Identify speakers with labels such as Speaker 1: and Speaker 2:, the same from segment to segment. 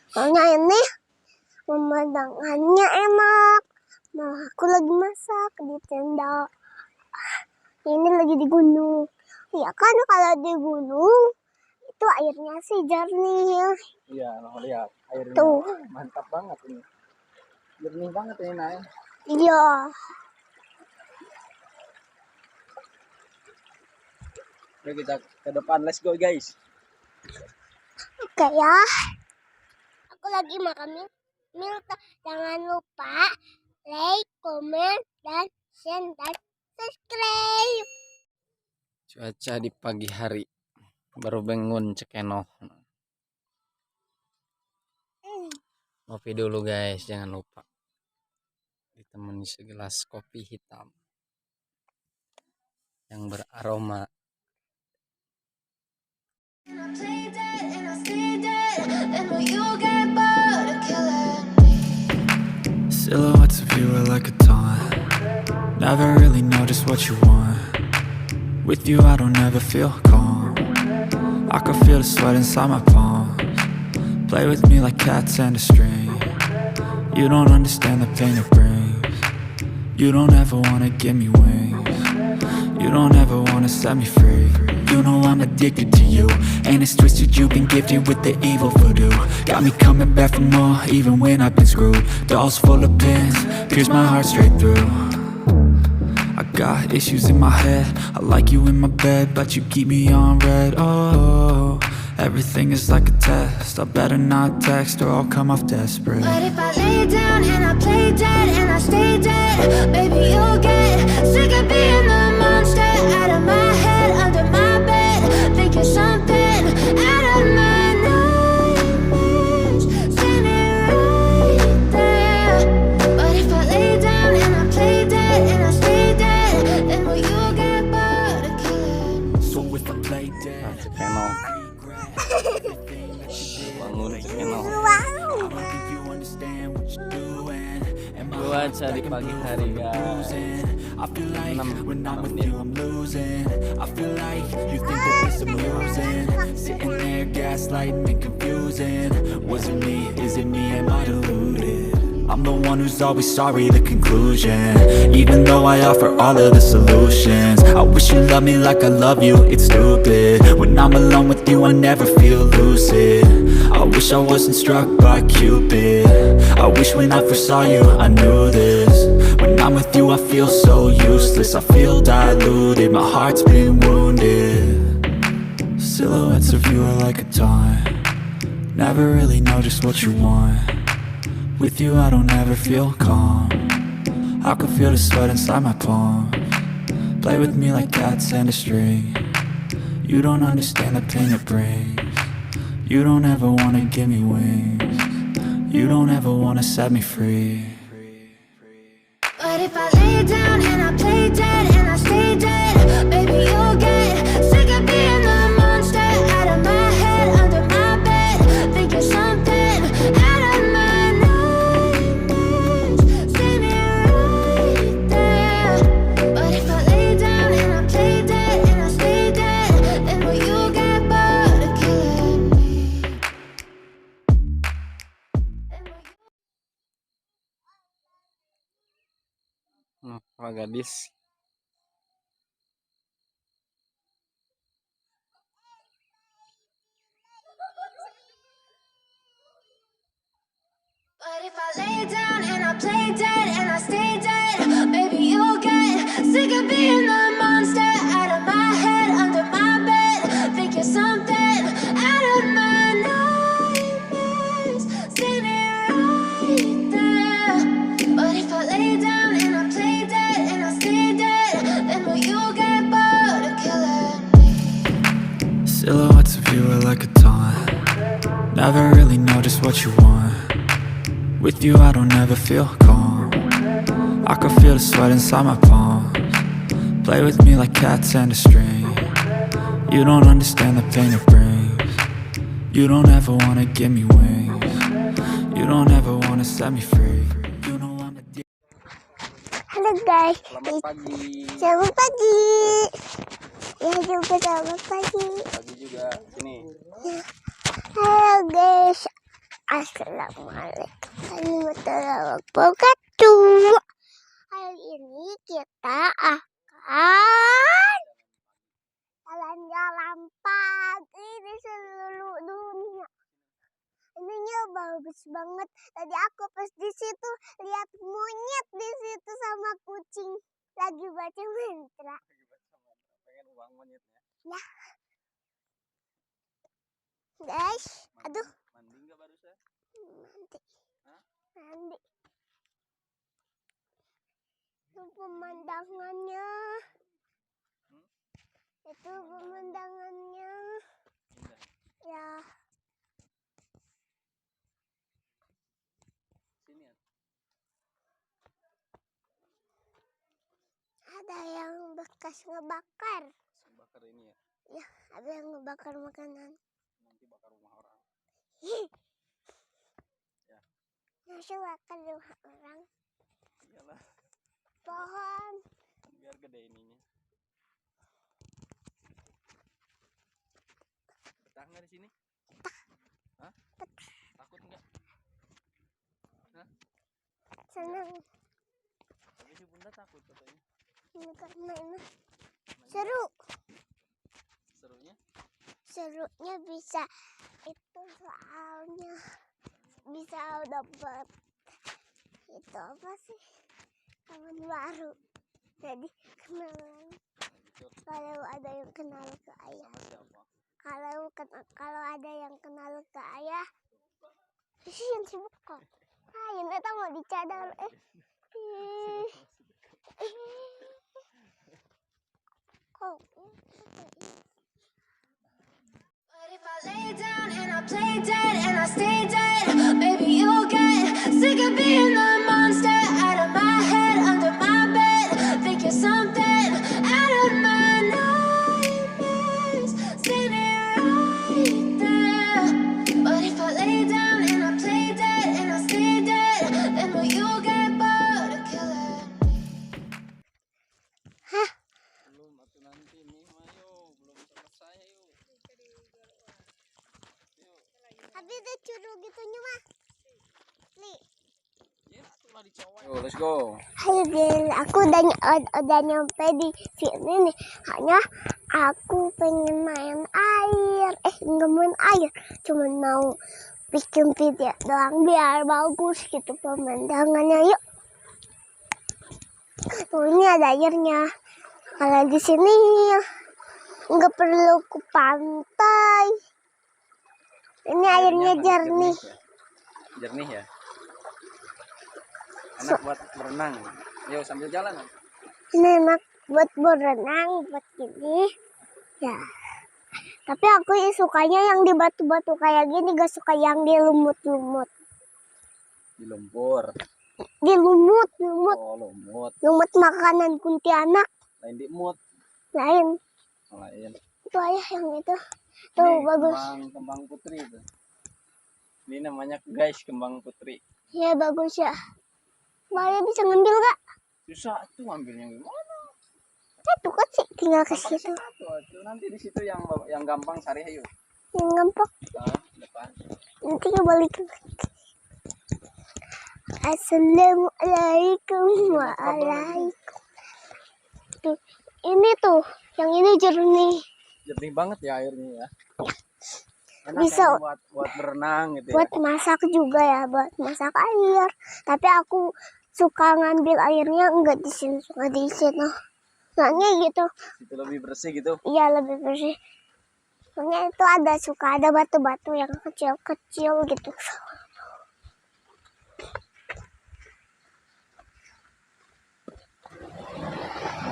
Speaker 1: Soalnya ini pemandangannya enak. Nah, aku lagi masak di tenda. Ini lagi di gunung. Ya kan kalau di gunung itu airnya sih jernih.
Speaker 2: Iya, lo lihat airnya.
Speaker 1: Tuh.
Speaker 2: Mantap banget ini. Jernih banget ini, Nay.
Speaker 1: Iya.
Speaker 2: Oke, kita ke depan. Let's go, guys.
Speaker 1: Oke ya. Aku lagi makan milk. Jangan lupa like, comment, dan share, dan subscribe.
Speaker 2: Cuaca di pagi hari. Baru bangun cekeno. Kopi dulu, guys. Jangan lupa. Ditemani segelas kopi hitam yang beraroma.
Speaker 3: Silhouettes of you are like a taunt. Never really know just what you want. With you I don't ever feel calm. I can feel the sweat inside my palms. Play with me like cats and a string. You don't understand the pain it brings. You don't ever wanna give me wings. You don't ever wanna set me free. You know I'm addicted to you, and it's twisted, you've been gifted with the evil voodoo. Got me coming back for more, even when I've been screwed. Dolls full of pins, pierce my heart straight through. I got issues in my head, I like you in my bed, but you keep me on red. Oh, everything is like a test, I better not text or I'll come off desperate.
Speaker 4: But if I lay down and I play dead and I stay dead, baby you'll get sick of being the monster out of my head, under my bed, thinking something out of my nightmares, standing right there. But if I lay down and I play dead and I stay dead, then will you get bored of killing me?
Speaker 3: So if I play dead,
Speaker 2: Cekeno. Bangun cekeno. Cuaca di pagi hari, guys.
Speaker 3: I feel like when I'm with you I'm losing. I feel like you think that this amusing. Sitting there gaslighting and confusing. Was it me? Is it me? Am I deluded? I'm the one who's always sorry, the conclusion. Even though I offer all of the solutions, I wish you loved me like I love you, it's stupid. When I'm alone with you I never feel lucid. I wish I wasn't struck by Cupid. I wish when I first saw you I knew this. When I'm with you I feel so useless, I feel diluted, my heart's been wounded. Silhouettes of you are like a taunt. Never really know just what you want. With you I don't ever feel calm. I can feel the sweat inside my palms. Play with me like cats and a string. You don't understand the pain it brings. You don't ever wanna give me wings. You don't ever wanna set me free.
Speaker 4: But if I lay down and I play dead and I stay dead, baby you'll get sick of being the monster out of my head, under my bed, thinking something out of my nightmares, standing right there. But if I lay down and I play dead and I stay dead, then will you get bored of killing me?
Speaker 2: Para gadis.
Speaker 4: But if I lay down and I play dead and I stay dead, baby you'll get sick of being the monster out of my head, under my bed, thinking something out of my nightmares, standing right there. But if I lay down and I play dead and I stay dead, then will you get bored of killing me?
Speaker 3: Silhouettes of you are like a taunt. Never really know just what you want. With you I don't ever feel calm. I can feel the sweat inside my palms. Play with me like cats and a string. You don't understand the pain it brings. You don't ever wanna give me wings. You don't ever wanna set me free. You know I'm addicted.
Speaker 1: Halo guys.
Speaker 2: Selamat pagi.
Speaker 1: Selamat pagi. Ya juga selamat pagi.
Speaker 2: Pagi juga. Sini.
Speaker 1: Halo guys. Assalamualaikum warahmatullahi wabarakatuh. Hari ini kita akan jalan-jalan pagi di seluruh dunia. Ininya bagus banget. Tadi aku pas di situ lihat monyet di situ sama kucing lagi baca mantra.
Speaker 2: Pengen uang monyetnya.
Speaker 1: Ya. Guys, aduh.
Speaker 2: Mandi nggak barusan?
Speaker 1: Mandi.
Speaker 2: Hah?
Speaker 1: Mandi. Itu pemandangannya. Itu pemandangannya.
Speaker 2: Indah.
Speaker 1: Ya.
Speaker 2: Sini ya.
Speaker 1: Ada yang bekas ngebakar.
Speaker 2: Bakar ini ya.
Speaker 1: Ya, ada yang ngebakar makanan.
Speaker 2: Nanti bakar rumah orang. Ya.
Speaker 1: Masa bakar rumah orang?
Speaker 2: Iyalah.
Speaker 1: Pohon.
Speaker 2: Biar gede ininya. Betah nggak di sini? Hah? Takut nggak? Hah?
Speaker 1: Senang.
Speaker 2: Tapi si bunda takut katanya.
Speaker 1: Ini karena ini seru.
Speaker 2: Serunya?
Speaker 1: Serunya bisa itu soalnya bisa dapat itu apa sih, kawan baru. Jadi kenalan. Kalau ada yang kenal ke ayah. Kalau ada yang kenal ke ayah. Yang sibuk kok. Ini tak mau dicadar. Kok.
Speaker 4: But if I lay down and I play dead and I stay dead, maybe you'll get sick of being the monster out of my head, under my bed. Think you're something out of my nightmares, standing right there. But if I lay down and I play dead and I stay dead, then will you get bored of killing me?
Speaker 2: Belum atau nanti nih, ayo belum selesai yuk.
Speaker 1: Habis itu curug gitunya mah. Nih.
Speaker 2: Ya, itulah dicowok. Yo, let's go.
Speaker 1: Hai Bill, aku udah nyampe di sini nih. Hanya aku pengen main air. Nggak main air, cuma mau bikin video doang biar bagus gitu pemandangannya. Yuk. Tuh ini ada airnya. Kalau di sini nggak perlu ke pantai. Ini airnya jernih.
Speaker 2: Jernih ya. Enak buat berenang. Yuk sambil jalan.
Speaker 1: Ini enak buat berenang, buat gini. Ya. Tapi aku sukanya yang di batu-batu kayak gini, gak suka yang di lumut-lumut.
Speaker 2: Di lumpur.
Speaker 1: Di lumut-lumut.
Speaker 2: Oh, lumut.
Speaker 1: Lumut makanan kuntilanak.
Speaker 2: Lain di mut.
Speaker 1: Lain.
Speaker 2: Oh, lain.
Speaker 1: Itu ayah yang itu. Tuh
Speaker 2: Ini
Speaker 1: bagus.
Speaker 2: Kembang putri itu. Ini namanya guys kembang putri.
Speaker 1: Ya bagus ya. Boleh bisa ngambil gak?
Speaker 2: Susah tuh ngambilnya gimana?
Speaker 1: Itu kan sih tinggal ke
Speaker 2: Gampang
Speaker 1: situ.
Speaker 2: satu. Nanti di situ yang gampang cari ayo.
Speaker 1: Yang gampang.
Speaker 2: Nah, depan.
Speaker 1: Nanti balik. Assalamualaikum waalaikum. Tuh, ini tuh, yang ini jernih.
Speaker 2: Jernih banget ya airnya ya. Enak
Speaker 1: Bisa
Speaker 2: kan buat berenang gitu
Speaker 1: buat
Speaker 2: ya.
Speaker 1: masak juga ya, buat masak air. Tapi aku suka ngambil airnya enggak di sini, suka di sini. Soalnya gitu.
Speaker 2: Itu lebih bersih gitu.
Speaker 1: Iya lebih bersih. Soalnya itu suka ada batu-batu yang kecil-kecil gitu.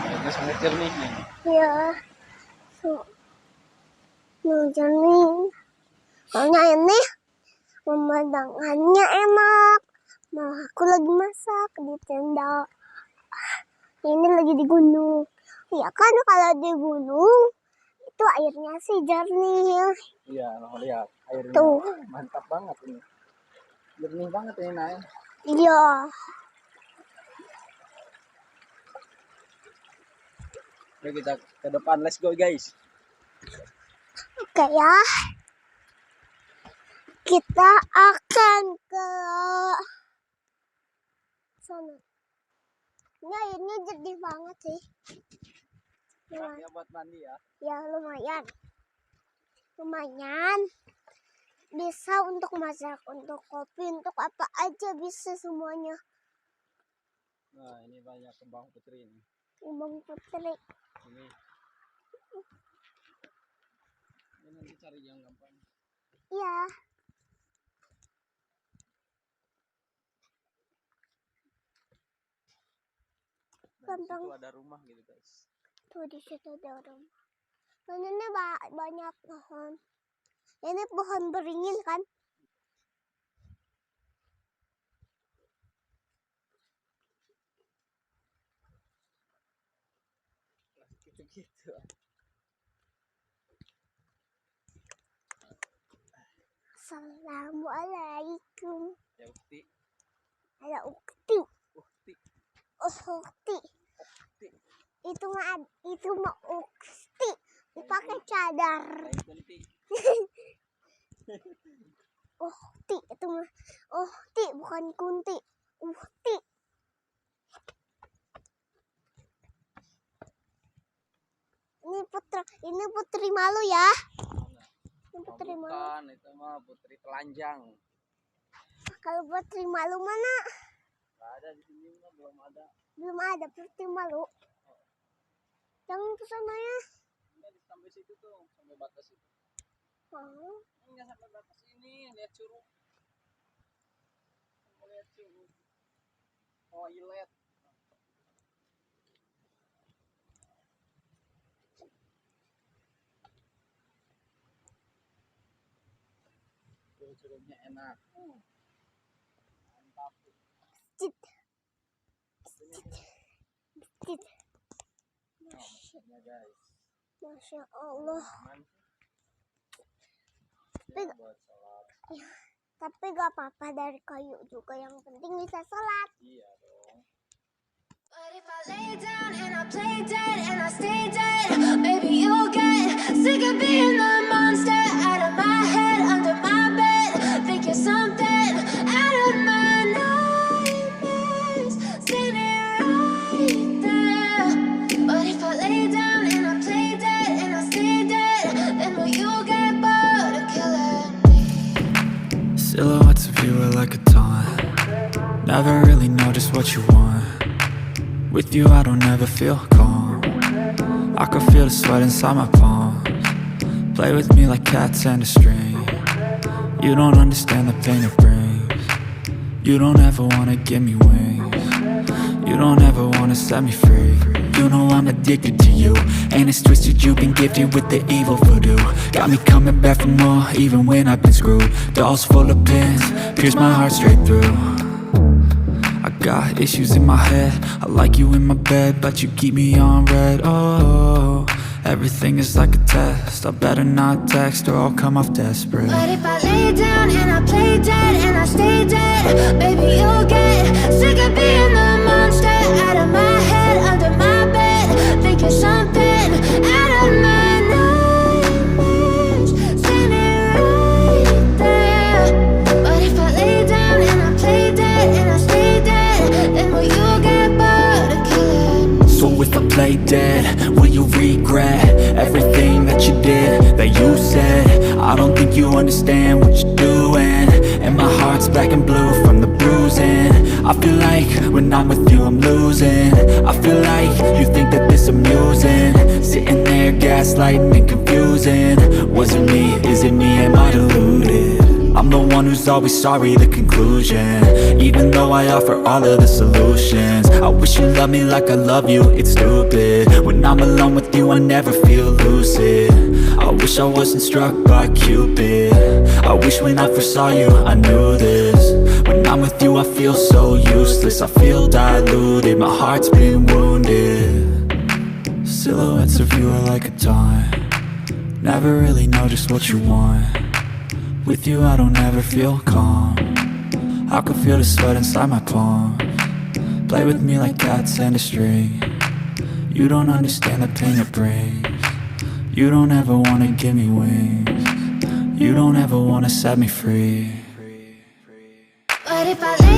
Speaker 2: Airnya sangat jernih nih.
Speaker 1: Iya. Jernih. Soalnya ini pemandangannya enak. Nah, aku lagi masak di tenda. Ini lagi di gunung. Ya kan kalau di gunung itu airnya sih jernih.
Speaker 2: Iya, lihat airnya.
Speaker 1: Tuh.
Speaker 2: Mantap banget ini. Jernih banget ini, Nay.
Speaker 1: Iya.
Speaker 2: Oke, kita ke depan. Let's go, guys.
Speaker 1: Oke ya. Kita akan ke sana. Ini airnya jernih banget sih.
Speaker 2: Ya buat mandi ya.
Speaker 1: Ya lumayan. Lumayan. Bisa untuk masak, untuk kopi, untuk apa aja bisa semuanya.
Speaker 2: Nah, ini banyak kembang putri ini.
Speaker 1: Kembang putri.
Speaker 2: Ini nanti cari yang gampang.
Speaker 1: Iya.
Speaker 2: Nah, di situ ada rumah gitu guys.
Speaker 1: Tuh di situ ada rumah. Dan ini banyak pohon. Ini pohon beringin kan?
Speaker 2: Gitu.
Speaker 1: Assalamualaikum.
Speaker 2: Ya ukti.
Speaker 1: Ada ukti.
Speaker 2: Ukti.
Speaker 1: Oh ukti. Itu mah ukti. Dipakai cadar. Ukti itu mah. Ukti bukan kunti. Ukti. Ini putri malu ya. Ini putri malu.
Speaker 2: Bukan, itu mah putri telanjang.
Speaker 1: Kalau putri malu mana?
Speaker 2: Gak ada di sini mah, belum ada.
Speaker 1: Belum ada putri malu. Jangan ke sana ya.
Speaker 2: Enggak sampai situ tuh, sampai batas itu.
Speaker 1: Oh.
Speaker 2: Enggak sampai batas ini, lihat curug. Lihat curug. Oh, ilet. Curugnya enak. Mantap.
Speaker 1: Cit.
Speaker 2: Nah, maksudnya guys.
Speaker 1: Masya Allah. Tapi gak apa-apa dari kayu juga, yang penting bisa sholat.
Speaker 2: Iya dong.
Speaker 4: But if I lay down and I play dead and I stay dead, maybe you'll get sick of being the monster out of my head, under my bed, thinking something out of my nightmares, standing right there. But if I lay down and I play dead and I stay dead, then will you get bored of killing me?
Speaker 3: Silhouettes of you are like a taunt. Never really know just what you want. With you I don't ever feel calm. I can feel the sweat inside my palms. Play with me like cats and a string. You don't understand the pain it brings. You don't ever wanna give me wings. You don't ever wanna set me free. You know I'm addicted to you, and it's twisted, you've been gifted with the evil voodoo. Got me coming back for more, even when I've been screwed. Dolls full of pins, pierce my heart straight through. I got issues in my head, I like you in my bed, but you keep me on red. Oh, everything is like a test, I better not text or I'll come off desperate.
Speaker 4: But if I lay down and I play dead and I stay dead, maybe you'll get sick of being the monster out of my head, under my bed, thinking something out of my nightmares, standing right there. But if I lay down and I play dead and I stay dead, then will you get bored of killing me?
Speaker 3: So if I play dead, will you regret everything that you did, that you said? I don't think you understand what you're doing, and my heart's black and blue from the bruising. I feel like when I'm with you I'm losing. I feel like you think that this amusing, sitting there gaslighting and confusing. Was it me? Is it me? Am I deluded? I'm the one who's always sorry, the conclusion. Even though I offer all of the solutions, I wish you loved me like I love you, it's stupid. When I'm alone with you I never feel lucid. I wish I wasn't struck by Cupid. I wish when I first saw you I knew this. When I'm with you I feel so useless, I feel diluted, my heart's been wounded. Silhouettes of you are like a taunt. Never really know just what you want. With you I don't ever feel calm. I can feel the sweat inside my palms. Play with me like cats and a string. You don't understand the pain it brings. You don't ever wanna give me wings. You don't ever wanna set me free.
Speaker 4: But if I lay